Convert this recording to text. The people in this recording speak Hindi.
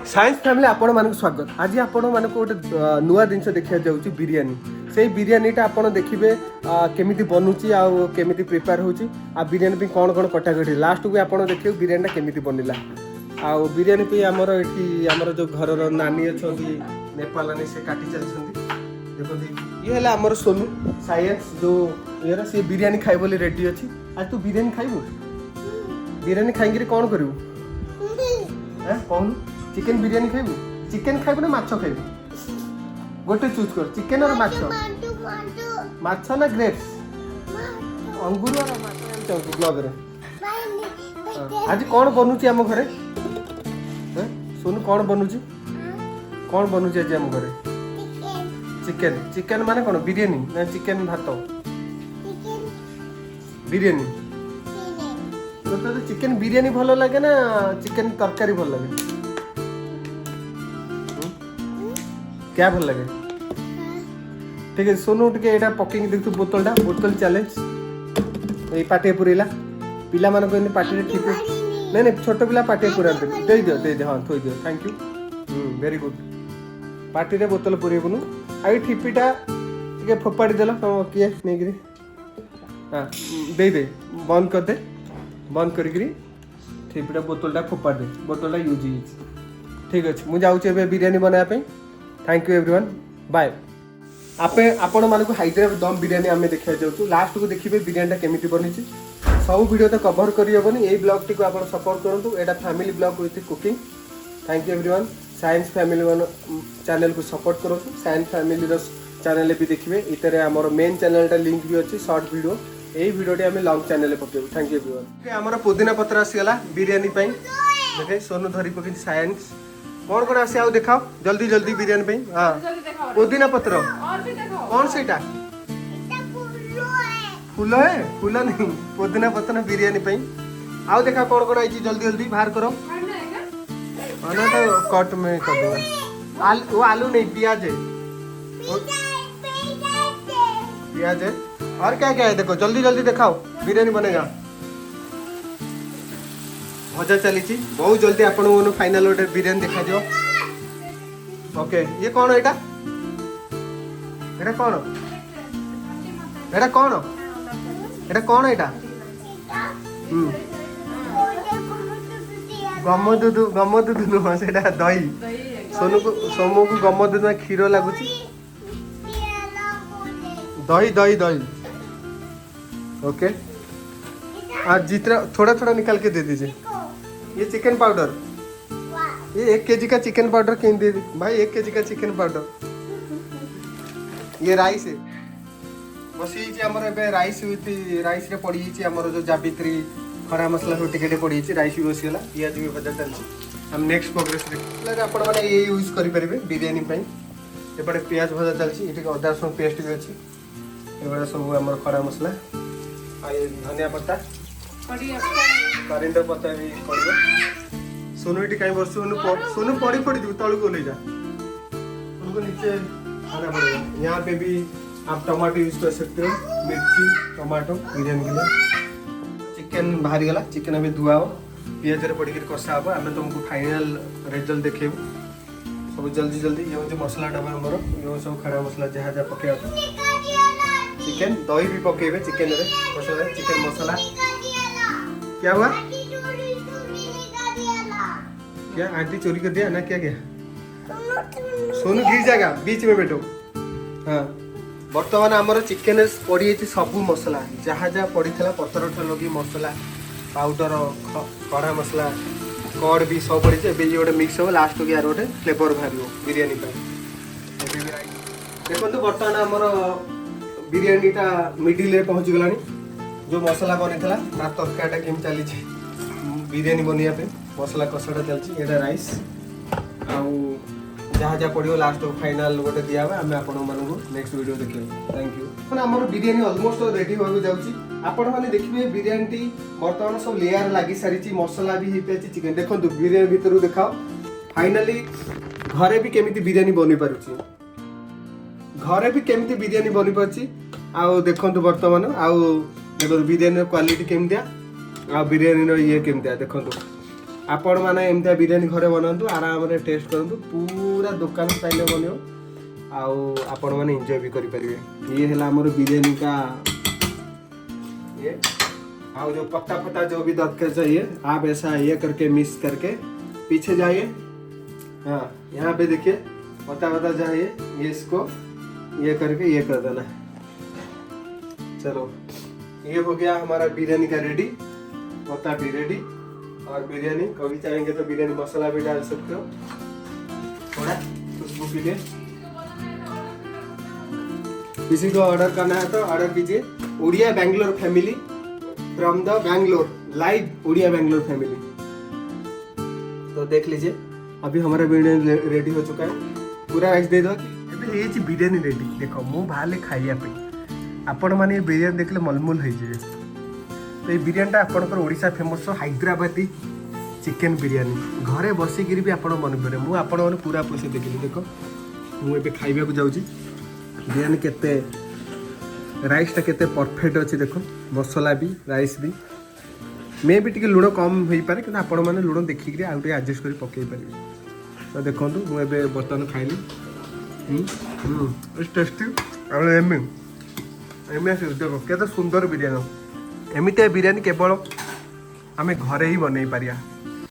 साइंस फैमिली आपण मानक स्वागत। आज आपण मानक गोटे नुआ जिनस देखा जाऊँ बिरियानी। से बिरियानीटा आपण देखिए केमिति बनूची आ केमिति प्रिपेयर होची आ बिरियानी कौन कौन कटाकटी लास्ट को आपण देखिए बिरियानीटा केमिति बनला। आ बिरियानी पे आमर ये आमर जो घर नानी अच्छा नेपाल से काटी चलती देखो ये है आमर सोनू साइंस जो ये सी बिरियानी खाई बोली रेडी अच्छी। आज तू बिरियानी खाइबू बिरियानी खाई कौन करू कौन चिकेन बिरियानी खाइबू चिकेन खाइबू ना माछ खाइबू गोटे चूज कर चिकेन और माछ माछ ना ग्रेप्स अंगूर और माछ ब्लॉग रे आज कौन बनूची आम घरे सोनू कौन बनूची आज आम घरे चिकेन चिकेन माने कौन बिरियानी ना चिकेन भात बिरियानी तो चिकेन बिरियानी भल लगे ना चिकेन तरकारी भल लगे क्या भल लगे ठीक है सोनू टे यहाँ पकई देखु बोतल चैलेंज ये पाटे पुरेला पिला मान पाटे ठीक नहीं नहीं छोट पिला पाटे पूरा दे दियो हाँ थोई दियो थैंक यू वेरी गुड पाटे बोतल पुरेबुनु आ ठिपीटा टे फोपाड़ी देल तुम किए नहीं हाँ दे बंद कर दे बंद करी ठिपीटा बोतलटा फोपाड़ दे बोतलटा यूज ठीक अच्छे मुझे जाऊँ बिरियानी बनाया थैंक यू एवरीवन बाय आपे आपण मानक हैदराबाद दम बिरियानी आम देखा जाऊँ लास्ट को देखिए बिरियानीटा केमिति बनी सब वीडियो तो कवर करहबनी यही ब्लॉग टी आप सपोर्ट करूँ यहाँ family blog with cooking thank you everyone science family channel को सपोर्ट करूँ साइंस फैमिली चैनल भी देखिए इतने आमर मेन चैनलटा लिंक भी अच्छी शॉर्ट वीडियो यही वीडियोटी आम लॉन्ग चैनल पकेबू थैंक यू एवरीवन आमर पुदीना पत्र आसीगला बिरियानी देखे सोनू धरी पकई साइंस कौन कौन आसे आओ दिखाओ जल्दी जल्दी बिरियानी पे हाँ पुदीना पत्र कौन सेटा फूल है फूल नहीं पुदीना पत्र बिरियानी पे आओ देखा कौन कौन आई जल्दी जल्दी बाहर करो ना तो कट में कर दूंगा वो आलू नहीं प्याज है प्याज है और क्या क्या है देखो जल्दी जल्दी दिखाओ बिरियानी बनेगा मजा चली बहुत जल्दी आपन फाइनल गोटे बिरियानी देखा दियो ओके ये कौन एटा कौन एटा गम दूध नुह से दही सोमू को गम दूध में क्षीर लगुच दही दही दही ओके आज जितना थोड़ा थोड़ा निकाल के दे दीजिए ये चिकन पाउडर ये 1 केजी का चिकन पाउडर कहीं दे दी भाई 1 केजी का चिकन पाउडर ये राइस है बसी राइस राइस रे पड़ी आमर जो जावित्री खरा मसला सब टिके पड़ी राइस भी बसीगला पिज भी भजा चलती हम नेक्स्ट प्रोग्रेस आपने ये यूज करेंगे बिरियानी एपटे पिज भजा चलती ये अदा रसुण पेस्ट भी अच्छी ये सब आम खरा मसला आ धनिया पत्ता करिंदा पत्ता भी पड़ो सोनू ये कहीं बस सोनू पड़ी पड़ी जी तलू को ले जा उनको नीचे आना पड़ेगा यहाँ पे भी आप टमाटो यूज कर सकते हो मिर्ची टमाटो बिरियानी के लिए चिकेन बाहरी गला चिकेन अभी धुआ हो पिज पड़ी कषा हम आम तुमको फाइनल रिजल्ट देखेबू सब जल्दी जल्दी ये हूँ मसला डबा आमर ये सब खड़ा मसला जहाँ जहाँ पकेगा चिकेन दही भी पकेबे चिकेन मसला चिकेन मसला क्या हुआ क्या आंटी चोरी कर दिया ना क्या क्या सोनू गिर जाएगा बीच में बैठो हाँ बर्तमान आमर चिकेन पड़ी सबू मसला जहाँ जहाँ पड़ी पतर ठो लगी मसला पाउडर कड़ा मसला कड़ भी सब पड़ी ये गोटे मिक्स हो लास्ट को यार गोटे फ्लेवर बाहर बिरियानी देखो बर्तमान आमर बिरियानीटा मिडिल पहुँची गलानी जो मसला बनी था तरकारीटा केम चली बिरियानी बनवाई मसला कषाटा चलती ये राइस आउ जहाँ जहाँ पड़ो लास्ट फाइनल गोटे दिया आम आपण नेक्स्ट वीडियो देखिए थैंक यू आम बिरियानी ऑलमोस्ट रेडी होगा जाऊँगी आपण मैंने देखिए बिरियानी बर्तमान सब लेयर लगी सारी मसला भी होती है चिकेन देखो बिरियानी भितर देखाओ फाइनाली घरे भी केमिति बिरियानी बनी पारुछि घरे भी केमिति बिरियानी बनी पारुछि आउ देखो बर्तमान आउ देखो बिरियानी क्वालिटी केमितिया आ बिरियानी ये केमितिया देखो आपण मैंने एमती बिरियानी घरे बनातु आराम से टेस्ट करूँ पूरा दुकान स्टाइल बनो आपण मैंने एंजॉय भी करें। ये है आमर बिरियानी का ये और जो पत्ता पत्ता जो भी दरकार चाहिए आप ऐसा ये करके मिक्स करके पीछे जाइए। हाँ यहाँ पे देखिए पत्ता पत्ता चाहिए ये इसको ये करके ये कर देना। चलो ये हो गया हमारा बिरयानी का रेडी, पत्ता भी रेडी। और बिरयानी कभी चाहेंगे तो बिरयानी मसाला भी डाल सकते हो थोड़ा खुशबू के लिए। किसी को ऑर्डर करना है तो ऑर्डर कीजिए। Odia Bangalore family from the Bangalore, live Odia Bangalore family. तो देख लीजिए अभी हमारा बिरयानी रेडी हो चुका है। पूरा राइस दे दो कि ये बिरयानी रेडी। देखो मु बाहर खाइया पे आपण मैंने बिरयानी देखले मलमूल हो जाए। तो ये बिरयानीटा आपंकर ओडिशा फेमस हैदराबादी चिकेन बिरयानी घरे बसिकी भी आपण मन पड़े। मुझे आपण मैंने पूरा पैसा देखिए। देख मुझे खाइबा को जाऊँगी बिरयानी केते राइसटा केते परफेक्ट अच्छी। देखो मसला भी राइस भी मे भी टी लुण कम हो पारे कि आपण मैंने लुण देखिक आउ एडजस्ट कर पकई पारे। तो देखो मुझे बर्तमान खाइली टेस्टी देखो केते सुंदर बिरयानी। एमती बिरयानी केवल आम घरे ही बनई पारिया।